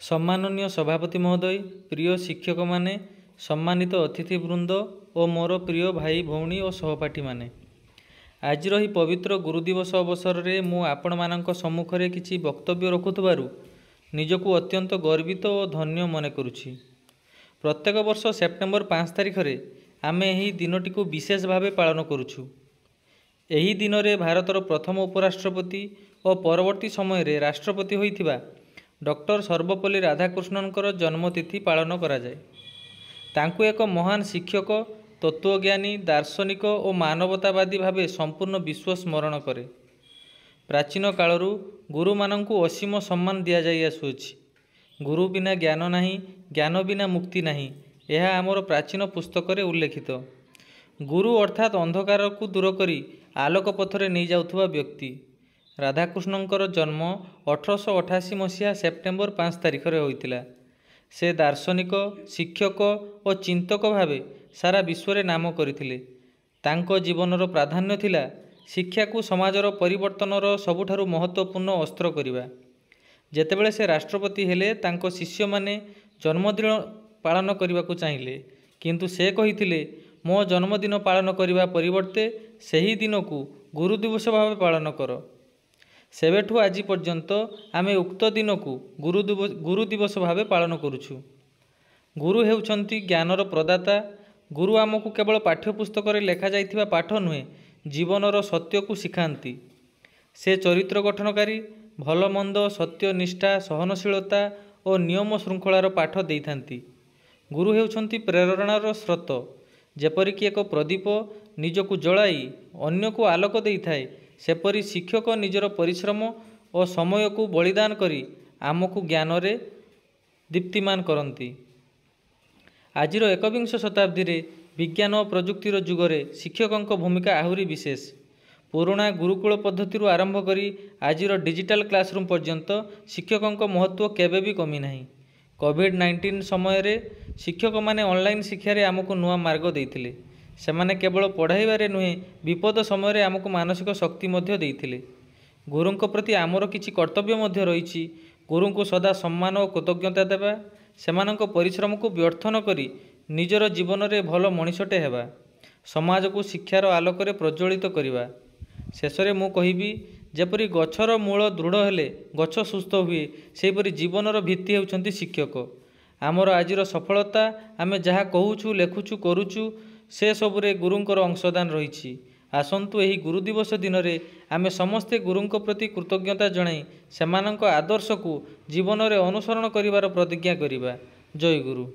सम्माननीय सभापति महोदय, प्रिय शिक्षक माने, सम्मानित अतिथिवृंद और मोर प्रिय भाई भौणी और सहपाठी माने, आज ही पवित्र गुरुदिवस अवसर में मु आपण मानक सम्मुख में किसी वक्तव्य रखुथबारु निजकु अत्यंत गर्वित और धन्य मन करुछि। प्रत्येक वर्ष सेप्टेम्बर 5 तारिख रे आमे एही दिनटी को विशेष भावे पालन करुछु। एही दिन रे भारतर प्रथम उपराष्ट्रपति और परवर्ती समय रे राष्ट्रपति होइथिबा डॉक्टर सर्वपल्ली राधाकृष्णनकर जन्मतिथि पालन करा जाए। तांकु एक महान शिक्षक, तत्वज्ञानी, दार्शनिक और मानवतावादी भावे संपूर्ण विश्व स्मरण करे। प्राचीन कालरू गुरु मानंकु असीम सम्मान दिया जाई आसुछि। गुरु बिना ज्ञान नाही, ज्ञान बिना मुक्ति नाही, यह आमर प्राचीन पुस्तक रे उल्लेखित। गुरु अर्थात अंधकार को दूर करी आलोक पथरे नहीं जाउथुवा व्यक्ति। राधाकृष्णनकर जन्म 1888 मसीहा सेप्टेम्बर 5 तारिख रे होइतिला। से दार्शनिक, शिक्षक और चिंतक भावे सारा विश्व रे नाम करथिले। तांको जीवनर प्राधान्य थिला शिक्षा को समाजर परिवर्तनर सबुठारु महत्वपूर्ण अस्त्र करिबा। जेतेबेले से राष्ट्रपति हेले तांको शिष्य माने जन्मदिन पालन करने चाहिए, किंतु से कहिथिले मो जन्मदिन पालन करने परिवर्ते सही दिन को गुरु दिवस भाव पालन कर। सेवेठु आज पर्यंत आमे उक्त दिन को गुरु दिवस भाव पालन करुछु। गुरु हेउछंती ज्ञानर प्रदाता। गुरु आमको केवल पाठ्यपुस्तक रे लेखा जाइथिबा पाठ नुहे, जीवनर सत्य को शिखाती। से चरित्र गठनकारी, भल मंद, सत्य, निष्ठा, सहनशीलता और नियम श्रृंखलार पाठ देइथांती। गुरु हेउछंती प्रेरणार स्रोत। जेपरिक एक प्रदीप निजको जलाई अन्य को आलोक देइथाए, सेपरि शिक्षक निजर परिश्रम और समय को बलिदान करी आमको ज्ञान रे दीप्तिमान करती। आजिर एकविंश शताब्दी रे विज्ञान और प्रजुक्तिर जुगरे शिक्षकों भूमिका आहुरी विशेष। पुराणा गुरुकुल पद्धति आरंभ करी आजिर डिजिटल क्लासरूम पर्यंत शिक्षकों महत्व केबे भी कमी नहीं। कोविड-19 समय रे शिक्षक माने ऑनलाइन शिक्षा रे आमको नुआ मार्ग देइथिले। सेमाने केवल पढ़ाइबारे नुहे, विपद समय रे आमको मानसिक शक्ति मध्य देइथिले। गुरुंको प्रति आमर किछि कर्तव्य मध्य रहिछि। गुरुंको सदा सम्मान और कृतज्ञता देबा, सेमानंको परिश्रम को व्यर्थ न करी निजर जीवन रे भल मनीषटे हेबा, समाज को शिक्षार आलोक रे प्रज्वलित करिबा। शेषरे मु कहिबी, जेपरि गछर मूल दृढ़ हेले गछ सुस्थ हुए, सेपरि जीवनर भित्ति हेउछंती शिक्षक। आमर आजिर सफलता आमे जहाँ कहूछु, लेखुछु, करुछु, से सबुरे गुरुंकर अंशदान रहिछि। आसंतु एही गुरु दिवस दिन रे आमे समस्ते गुरुंको प्रति कृतज्ञता जणाई सेमानंको आदर्श को जीवन रे अनुसरण करिवार प्रतिज्ञा करिबा। जय गुरु।